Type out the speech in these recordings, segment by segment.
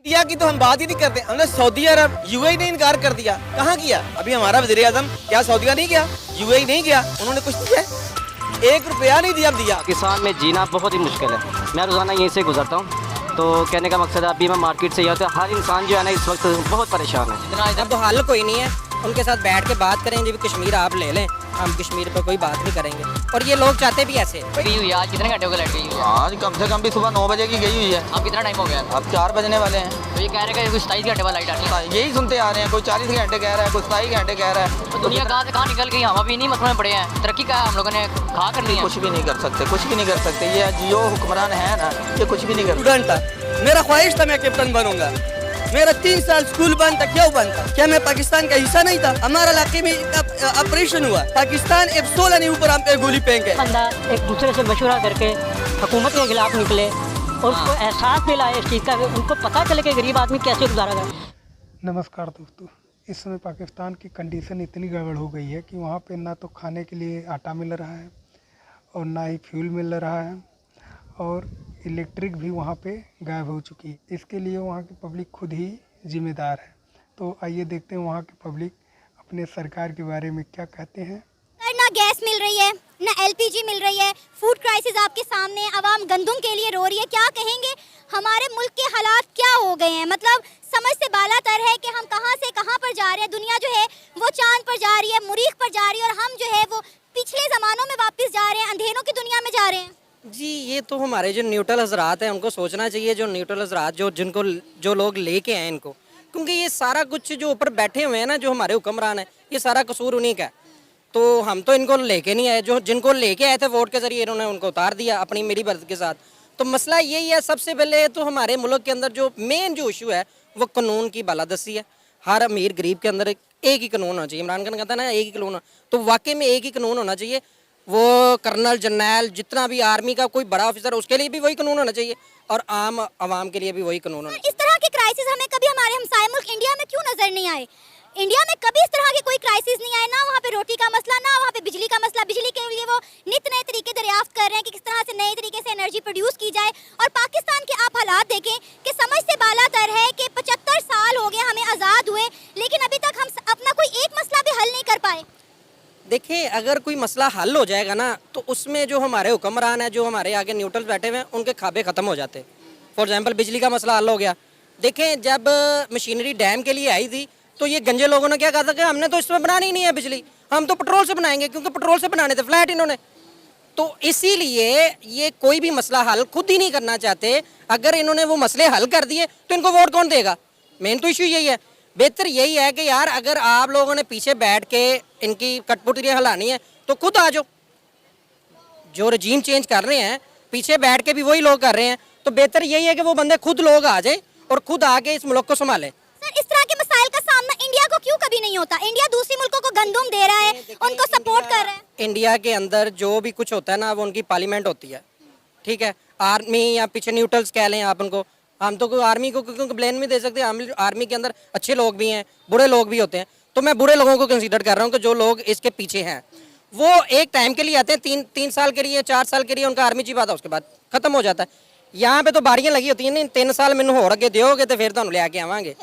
India की तो हम बात ही नहीं करते, हमने सऊदी अरब यूएई ने इनकार कर दिया। कहाँ किया? अभी हमारा वज़ीर आज़म क्या सऊदी का नहीं गया, यूएई नहीं गया, उन्होंने कुछ दिया, 1 रुपया नहीं दिया। अब दिया। पाकिस्तान में जीना बहुत ही मुश्किल है। मैं रोज़ाना यहीं से गुजरता हूँ, तो कहने का मकसद है अभी मैं मार्केट से आता, हर इंसान जो है ना इस वक्त बहुत परेशान है। अब तो हल कोई नहीं है, उनके साथ बैठ के बात करें। जब कश्मीर आप ले लें, हम कश्मीर पर कोई बात नहीं करेंगे। और ये लोग चाहते भी ऐसे। गई हुई है आज, कितने घंटे हो गए लाइट गई हुई है? आज कम से कम भी सुबह 9 बजे की गई हुई है। अब कितना टाइम हो गया? अब 4 बजने वाले हैं। तो ये कह रहे हैं कि 27 घंटे बाद लाइट आनी है। यही सुनते आ रहे हैं, कोई 40 घंटे कह रहा है, कोई 27 घंटे कह रहा है। तो दुनिया कहाँ से कहाँ निकल गई, हम अभी नहीं मसलों में पड़े हैं। तरक्की का हम लोगों ने खा कर ली है। कुछ भी नहीं कर सकते, कुछ भी नहीं कर सकते। ये जियो हुक्मरान है ना, ये कुछ भी नहीं कर स्टूडेंट था, मेरा ख्वाहिश था मैं कैप्टन बनूंगा। मेरा 3 साल स्कूल बंद था, क्यों बंद था? क्या मैं पाकिस्तान का हिस्सा नहीं था? हमारा इलाके में ऑपरेशन हुआ, पाकिस्तान F-16 नहीं ऊपर हम पे गोली फेंक के। बंदा एक दूसरे से मशवरा करके हुकूमत के खिलाफ निकले और उसको एहसास दिलाए इस चीज़ का, उनको पता चले कि गरीब आदमी कैसे गुजारा करे। नमस्कार दोस्तों, इस समय पाकिस्तान की कंडीशन इतनी गड़बड़ हो गई है कि वहाँ पे ना तो खाने के लिए आटा मिल रहा है और ना ही फ्यूल मिल रहा है और इलेक्ट्रिक भी वहाँ पे गायब हो चुकी है। इसके लिए वहाँ की पब्लिक खुद ही जिम्मेदार है। तो आइए देखते हैं वहाँ की पब्लिक अपने सरकार के बारे में क्या कहते हैं। ना गैस मिल रही है, ना LPG मिल रही है, फूड क्राइसिस आपके सामने, आवाम गंदुम के लिए रो रही है। क्या कहेंगे, हमारे मुल्क के हालात क्या हो गए हैं? मतलब समझ से बालातर है कि हम कहां से कहां पर जा रहे हैं। दुनिया जो है वो चांद पर जा रही है, मुरीख पर जा रही है, और हम जो है वो पिछले ज़मानों में वापस जा रहे हैं, अंधेरों की दुनिया में जा रहे हैं। जी, ये तो हमारे जो न्यूट्रल हजरात हैं उनको सोचना चाहिए। जो न्यूट्रल हजरात जो लोग लेके आए इनको, क्योंकि ये सारा कुछ जो ऊपर बैठे हुए हैं ना, जो हमारे हुक्मरान हैं, ये सारा कसूर उन्हीं का है। तो हम तो इनको लेके नहीं आए, जो जिनको लेके आए थे वोट के जरिए इन्होंने उनको उतार दिया अपनी मेरी मर्द के साथ। तो मसला यही है, सबसे पहले तो हमारे मुल्क के अंदर जो मेन जो इशू है वो कानून की बालादस्ती है। हर अमीर गरीब के अंदर एक ही कानून होना चाहिए। इमरान खान कहता है ना एक ही कानून, तो वाकई में एक ही कानून होना चाहिए। वो कर्नल जनरल जितना भी आर्मी का कोई बड़ा ऑफिसर, उसके लिए भी वही कानून होना चाहिए और आम आवाम के लिए भी वही कानून होना चाहिए। इस तरह के क्राइसिस हमें कभी हमारे हमसाए मुल्क इंडिया में क्यों नजर नहीं आए? इंडिया में कभी इस तरह के कोई क्राइसिस नहीं आए, ना वहाँ पे रोटी का मसला, ना वहाँ पे बिजली का मसला। बिजली के लिए वो नित नए तरीके दरियाफ्त कर रहे हैं कि किस तरह से नए तरीके से एनर्जी प्रोड्यूस की जाए। और पाकिस्तान के आप हालात देखें कि समझ से बालातर है कि 75 साल हो गए हमें आज़ाद हुए, लेकिन अभी तक हम अपना कोई एक मसला भी हल नहीं कर पाए। देखिए, अगर कोई मसला हल हो जाएगा ना, तो उसमें जो हमारे हुक्मरान हैं, जो हमारे आगे न्यूट्रल बैठे हुए हैं, उनके खाबे ख़त्म हो जाते। फॉर एग्जांपल बिजली का मसला हल हो गया। देखें, जब मशीनरी डैम के लिए आई थी तो ये गंजे लोगों ने क्या कहा था कि हमने तो इसमें बनानी ही नहीं है बिजली, हम तो पेट्रोल से बनाएंगे, क्योंकि पेट्रोल से बनाने थे फ्लैट इन्होंने। तो इसीलिए ये कोई भी मसला हल खुद ही नहीं करना चाहते। अगर इन्होंने वो मसले हल कर दिए तो इनको वोट कौन देगा? मेन तो इशू यही है। बेहतर यही है कि यार, अगर आप लोगों ने पीछे बैठ के इनकी कठपुतलियाँ हिलानी है तो खुद आ जाओ। जो रजीम चेंज कर रहे हैं पीछे बैठ के भी वही लोग कर रहे हैं, तो बेहतर यही है कि वो बंदे खुद लोग आ जाए और खुद आके इस मुल्क को संभाले। सर, इस तरह के मसाइल का सामना इंडिया को क्यों कभी नहीं होता? इंडिया दूसरी मुल्कों को गंदुम दे रहा है, उनको सपोर्ट कर रहा है। इंडिया के अंदर जो भी कुछ होता है ना, वो उनकी पार्लियामेंट होती है, ठीक है। आर्मी या पीछे न्यूट्रल्स कह लें आप उनको, हम तो कोई आर्मी को क्योंकि ब्लेम नहीं दे सकते। आर्मी के अंदर अच्छे लोग भी हैं, बुरे लोग भी होते हैं। तो मैं बुरे लोगों को कंसीडर कर रहा हूँ कि जो लोग इसके पीछे हैं, वो एक टाइम के लिए आते हैं, 3 साल के लिए, 4 साल के लिए उनका आर्मी चीफ आता है, उसके बाद खत्म हो जाता है। यहाँ पे तो बारियां लगी होती हैं, नहीं 3 साल मैंने हो रखे दोगे तो फिर तो ले आके आवांगे।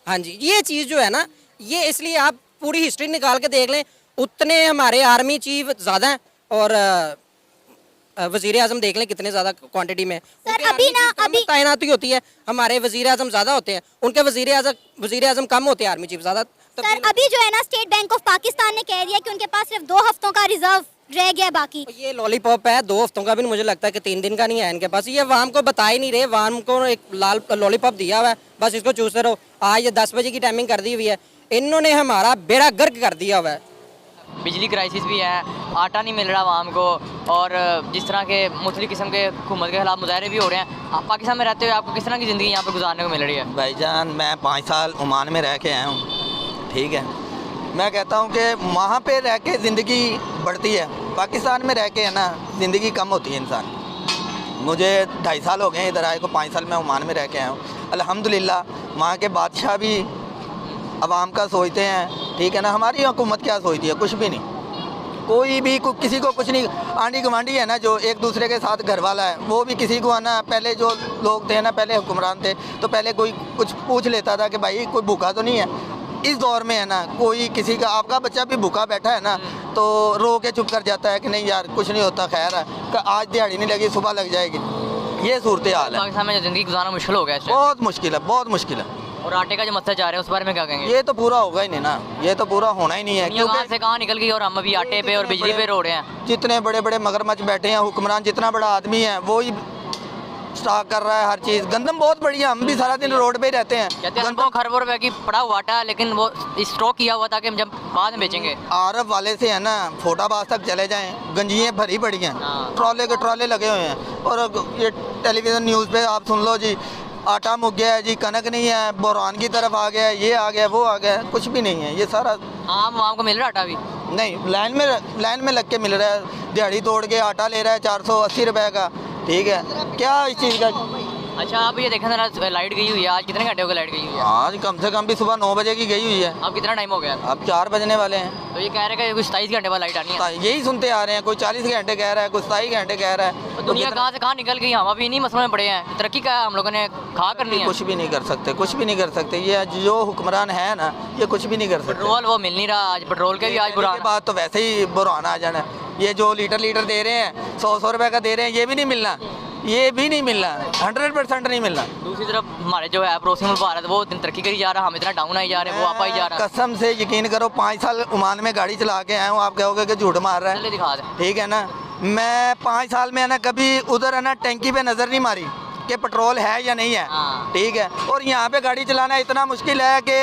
हाँ जी, ये चीज़ जो है ना, ये इसलिए आप पूरी हिस्ट्री निकाल के देख लें, उतने हमारे आर्मी चीफ ज़्यादा हैं और वज़ीर आज़म देख लें कितने ज़्यादा क्वांटिटी में। सर, अभी तैनाती होती है, हमारे वज़ीर आज़म ज़्यादा होते हैं, उनके वज़ीर आज़म कम होते हैं, आर्मी चीफ ज़्यादा। सर, अभी जो है ना, स्टेट बैंक ऑफ पाकिस्तान ने कह दिया कि उनके पास सिर्फ 2 हफ्तों का रिजर्व रह गया। बाकी ये लॉलीपॉप है, 2 हफ्तों का भी मुझे लगता है कि 3 दिन का नहीं है इनके पास। ये वाम को बता ही नहीं रहे, वाम को एक लाल लॉलीपॉप दिया हुआ है, बस इसको चूसते रहो। आज ये 10 बजे की टाइमिंग कर दी हुई है, इन्होंने हमारा बेड़ा गर्क कर दिया हुआ है। बिजली क्राइसिस भी है, आटा नहीं मिल रहा आवाम को, और जिस तरह के मुख्तलिफ किस्म के हुकूमत के खिलाफ मुजाहरे भी हो रहे हैं। आप पाकिस्तान में रहते हुए आपको किस तरह की ज़िंदगी यहाँ पर गुजारने को मिल रही है? भाईजान, मैं 5 साल ओमान में रह के आया हूँ, ठीक है। मैं कहता हूँ कि वहाँ पे रह के ज़िंदगी बढ़ती है, पाकिस्तान में रह के है ना ज़िंदगी कम होती है इंसान। मुझे 2.5 साल हो गए इधर आए को, 5 साल मैं ओमान में रह के आया हूँ। अल्हम्दुलिल्लाह वहाँ के बादशाह भी आवाम का सोचते हैं, ठीक है ना। हमारी हुकूमत क्या सोचती है? कुछ भी नहीं। कोई भी किसी को कुछ नहीं, आंडी गवांडी है ना जो एक दूसरे के साथ घर वाला है, वो भी किसी को आना, पहले जो लोग थे ना, पहले हुक्मरान थे तो पहले कोई कुछ पूछ लेता था कि भाई कोई भूखा तो नहीं है। इस दौर में है ना, कोई किसी का, आपका बच्चा भी भूखा बैठा है ना तो रो के चुप कर जाता है कि नहीं यार कुछ नहीं होता, खैर है, आज दिहाड़ी नहीं लगी सुबह लग जाएगी। ये सूरत हाल है। पाकिस्तान में ज़िंदगी गुजारना मुश्किल हो गया है। बहुत मुश्किल है, बहुत मुश्किल है। और आटे का जो मसला जा रहा है उस बारे में क्या कहेंगे? ये तो पूरा होगा ही नहीं ना, ये तो पूरा होना ही नहीं है, दुनिया कहाँ से कहाँ निकल गई और हम अभी आटे पे और बिजली पे रो रहे हैं। जितने बड़े बड़े मगरमच्छ बैठे हैं, हुक्मरान जितना बड़ा आदमी है वो ही स्टॉक कर रहा है हर चीज़। गंदम बहुत बढ़िया, हम भी सारा दिन रोड पे ही रहते हैं। कहते हैं हमको खरबों रुपए की पड़ा हुआ आटा है, लेकिन वो स्टॉक किया हुआ था कि हम जब बाद में बेचेंगे। आरब वाले से है ना फोटाबाज तक चले जाएं, गंजियाँ भरी पड़ी हैं, ट्रॉले के ट्रॉले लगे हुए हैं। और ये टेलीविज़न न्यूज़ पे आप सुन लो जी, आटा मुक गया है जी, कनक नहीं है, बुरहान की तरफ आ गया है, ये आ गया वो आ गया, कुछ भी नहीं है। ये सारा आम को मिल रहा है आटा भी नहीं, लाइन में लग के मिल रहा है, दिहाड़ी तोड़ के आटा ले रहा है 480 रुपए का। ठीक है, क्या इस चीज़ का। अच्छा आप ये देखें जरा, लाइट गई हुई है, आज कितने घंटे हो गए लाइट गई हुई है? आज कम से कम भी सुबह 9 बजे की गई हुई है। अब कितना टाइम हो गया? अब 4 बजने वाले हैं। तो ये कह रहे हैं कि कुछ 27 घंटे बाद लाइट आनी है। यही सुनते आ रहे हैं, कोई 40 घंटे कह रहा है, कोई 27 घंटे कह रहा है। तो दुनिया कहाँ से कहाँ निकल गई, हम अभी इन्हीं मसलों में पड़े हैं। तरक्की का हम लोगों ने खा करनी है। कुछ भी नहीं कर सकते, कुछ भी नहीं कर सकते। ये जो हुक्मरान है ना, ये कुछ भी नहीं कर सकते। पेट्रोल वो मिल नहीं रहा, आज पेट्रोल के भी आज बुरा बात तो वैसे ही बुरहान आ जाना। ये जो लीटर दे रहे हैं, 100 रुपए का दे रहे हैं, ये भी नहीं मिलना, ये भी नहीं मिलना, 100% नहीं मिलना। दूसरी तरफ हमारे जो है पड़ोसी मुल्क भारत, वो इतनी तरक्की करी जा रहा है, हम इतना डाउन आई जा रहे हैं, वो आप ही जा रहा है। कसम से यकीन करो, 5 साल ओमान में गाड़ी चला के आया हूँ, आप कहोगे कि झूठ मार रहा है। दिखा दे। ठीक है ना, मैं 5 साल में है ना कभी उधर है ना टैंकी पे नज़र नहीं मारी कि पेट्रोल है या नहीं है। ठीक है, और यहाँ पे गाड़ी चलाना इतना मुश्किल है कि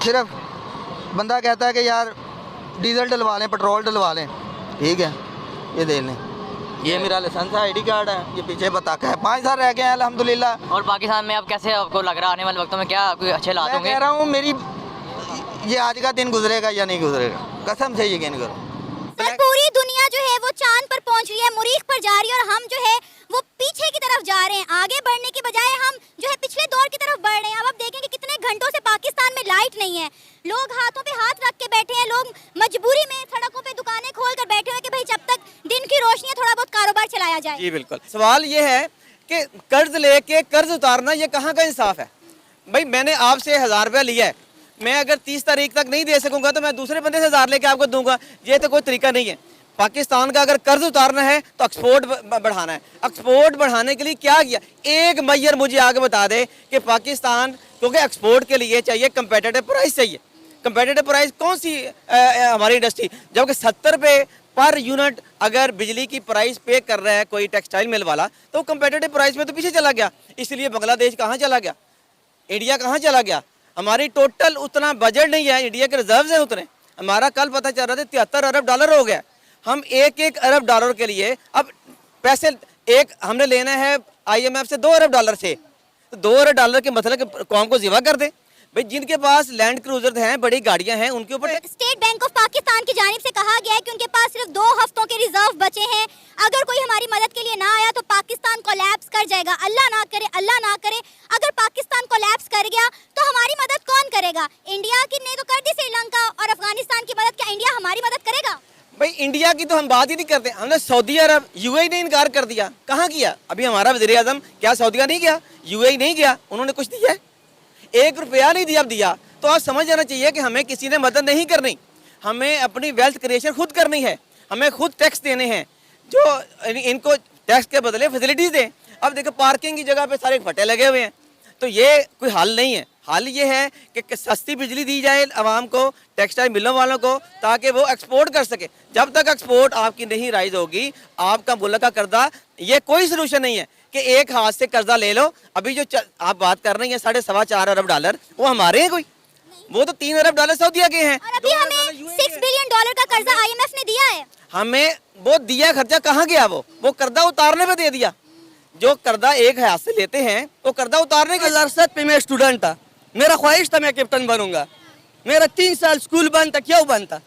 सिर्फ बंदा कहता है कि यार डीजल डलवा लें, पेट्रोल डलवा लें। ठीक है, ये दे लें, ये मेरा लाइसेंस है, ID कार्ड है, ये पीछे बताका है। 5 साल रह गए हैं अल्हम्दुलिल्लाह। और पाकिस्तान में अब कैसे आपको लग रहा है आने वाले वक्तों में क्या कोई अच्छे हालात होंगे? मैं कह रहा हूँ मेरी ये आज का दिन गुजरेगा या नहीं गुजरेगा, कसम से यकीन करो। सर पूरी दुनिया जो है वो चांद पर पहुंच रही है, मुरीख पर जा रही है, और हम जो है वो पीछे की तरफ जा रहे हैं। आगे बढ़ने की बजाय हम जो है पिछले दौर की तरफ बढ़ रहे हैं। अब आप देखें कि कितने घंटों से पाकिस्तान में लाइट नहीं है, लोग हाथों पे हाथ रख के बैठे हैं, लोग मजबूरी में सड़कों पे दुकानें खोल कर बैठे हुए कि भाई जब तक दिन की रोशनी है थोड़ा बहुत कारोबार चलाया जाए। जी बिल्कुल, सवाल ये है कि कर्ज लेके कर्ज उतारना ये कहाँ का इंसाफ है? भाई मैंने आपसे 1000 रुपया लिया है, मैं अगर 30 तारीख तक नहीं दे सकूंगा तो मैं दूसरे बंदे से 1000 लेके आपको दूंगा, ये तो कोई तरीका नहीं है। पाकिस्तान का अगर कर्ज उतारना है तो एक्सपोर्ट बढ़ाना है। एक्सपोर्ट बढ़ाने के लिए क्या किया? एक मैयर मुझे आगे बता दे कि पाकिस्तान, क्योंकि एक्सपोर्ट के लिए चाहिए कंपेटिटिव प्राइस चाहिए। कंपेटिटिव प्राइस कौन सी हमारी इंडस्ट्री, जबकि 70 रुपये पर यूनिट अगर बिजली की प्राइस पे कर रहा है कोई टेक्सटाइल मिल वाला, तो कंपेटिटिव प्राइस में तो पीछे चला गया। इसलिए बांग्लादेश कहाँ चला गया, इंडिया कहाँ चला गया? हमारी टोटल उतना बजट नहीं है, इंडिया के रिजर्व है उतने। हमारा कल पता चल रहा था 73 अरब डॉलर हो गया। हम 1 अरब डॉलर के लिए अब पैसे हमने लेना है IMF से 2 अरब डॉलर से, तो 2 अरब डॉलर के मतलब कौम को जिवा कर दे। भाई जिनके पास लैंड क्रूजर हैं, बड़ी गाड़ियां हैं, उनके ऊपर स्टेट बैंक ऑफ पाकिस्तान की जानिब से कहा गया है कि उनके पास सिर्फ 2 हफ्तों के रिजर्व बचे हैं। अगर कोई हमारी मदद के लिए ना आया तो पाकिस्तान कोलैप्स कर जाएगा। अल्लाह ना करे, अल्लाह ना करे, अगर पाकिस्तान कोलैप्स कर गया तो हमारी मदद कौन करेगा? इंडिया की ने तो कर दी श्रीलंका और अफगानिस्तान की मदद, क्या इंडिया हमारी मदद करेगा? भाई इंडिया की तो हम बात ही नहीं करते। हमने सऊदी अरब UAE ने इनकार कर दिया। कहाँ किया? अभी हमारा वज़ीर आज़म क्या सऊदी नहीं गया, UAE नहीं गया, उन्होंने कुछ दिया है? 1 रुपया नहीं दिया। अब दिया तो आप समझ जाना चाहिए कि हमें किसी ने मदद नहीं करनी, हमें अपनी वेल्थ क्रिएशन खुद करनी है, हमें खुद टैक्स देने हैं, जो इनको टैक्स के बदले फैसिलिटीज़ दें। अब देखो पार्किंग की जगह पे सारे फटे लगे हुए हैं, तो ये कोई हल नहीं है। हल ये है कि सस्ती बिजली दी जाए आवाम को, टेक्सटाइल मिलों वालों को, ताकि वो एक्सपोर्ट कर सके। जब तक एक्सपोर्ट आपकी नहीं राइज होगी, आपका मुल्क का कर्जा, ये कोई सोल्यूशन नहीं है कि एक हाथ से कर्जा ले लो। अभी जो आप बात कर रही हैं 4.25 अरब डॉलर, वो हमारे हैं कोई? वो तो 3 अरब डॉलर सऊदीया के हैं। और अभी हमें 6 बिलियन डॉलर का कर्जा IMF ने दिया है। हमें वो दिया, खर्चा कहाँ गया? वो कर्जा उतारने पे दे दिया। जो कर्जा एक हाथ से लेते हैं वो कर्जा उतारने के। 2007 में मैं स्टूडेंट था, मेरा ख्वाहिश था मैं कैप्टन बनूंगा। मेरा 3 साल स्कूल बंद था, क्यों बंद था?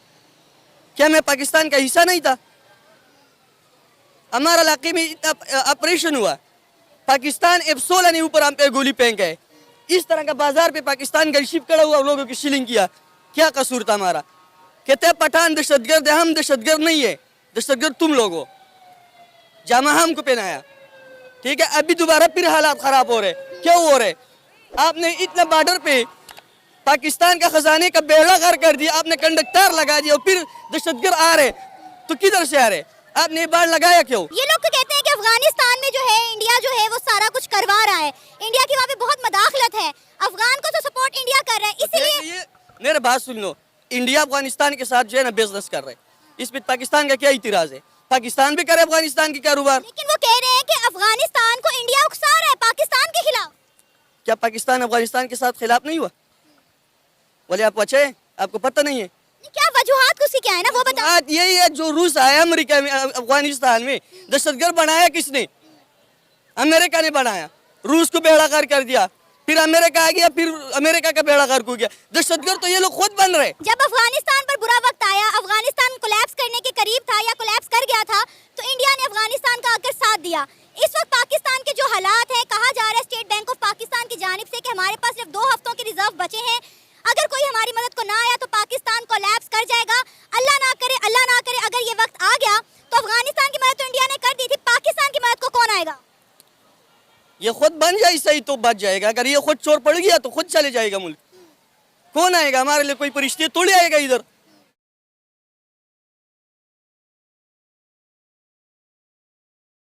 क्या मैं पाकिस्तान का हिस्सा नहीं था? हमारा इलाके में इतना ऑपरेशन हुआ, पाकिस्तान F-16 ने ऊपर हम पे गोली फेंक गए। इस तरह का बाजार पे पाकिस्तान का शिप खड़ा हुआ, लोगों की शिलिंग किया, क्या कसूर था हमारा? कहते हैं पठान दहशतगर्द है, हम दहशतगर्द नहीं है, दहशतगर्द तुम लोग हो, जामा हमको पहनाया, ठीक है। अभी दोबारा फिर हालात खराब हो रहे, क्यों हो रहे? आपने इतना बॉर्डर पे पाकिस्तान का खजाने का बेड़ा गर्क कर दिया, आपने कंडक्टर लगा दिया और फिर दहशतगर्द आ रहे, तो किधर से आ रहे? आपने बाढ़ लगाया क्यों? ये लोग तो कहते हैं कि अफगानिस्तान में जो है इंडिया जो है वो सारा कुछ करवा रहा है, इंडिया की वहाँ पे बहुत मदाखलत है, अफगान को तो सपोर्ट इंडिया कर रहा है, इसीलिए मेरे बात सुन लो, इंडिया अफगानिस्तान के साथ जो है ना बिजनेस कर रहे हैं, इस पे पाकिस्तान का क्या इतिराज है? पाकिस्तान भी करे अफगानिस्तान की कारोबार। लेकिन वो कह रहे हैं कि अफगानिस्तान को इंडिया उकसा रहा है पाकिस्तान के खिलाफ। क्या पाकिस्तान अफगानिस्तान के साथ खिलाफ नहीं हुआ? बोले आपको अच्छा है, आपको पता नहीं है? क्या वजूहात उसकी क्या है ना वो बता। बात यही है, जो रूस आया अमेरिका में, अफगानिस्तान में दहशतगर्द बनाया किसने? अमेरिका ने बनाया, रूस को बेड़ागर कर दिया, फिर अमेरिका आ गया, फिर अमेरिका का बेड़ागर हो गया। दहशतगर्द तो ये लोग खुद बन रहे। जब अफगानिस्तान पर बुरा वक्त आया, अफगानिस्तान कोलैप्स करने के करीब था या कोलैप्स कर गया था, तो इंडिया ने अफगानिस्तान का आकर साथ दिया। इस वक्त पाकिस्तान के जो हालात हैं, कहा जा रहा है स्टेट बैंक ऑफ पाकिस्तान की जानिब से कि हमारे पास सिर्फ 2 हफ्तों के रिजर्व बचे हैं, अगर कोई हमारी मदद को ना आया तो पाकिस्तान कोलैप्स कर जाएगा। अल्लाह ना करे अगर ये वक्त आ गया तो अफगानिस्तान की मदद तो इंडिया ने कर दी थी, पाकिस्तान की मदद को कौन आएगा? ये खुद बन जाए सही तो बच जाएगा, अगर ये खुद चोर पड़ गया तो खुद चले जाएगा मुल्क। कौन आएगा हमारे लिए? कोई परिस्थिति थोड़ी आएगा इधर।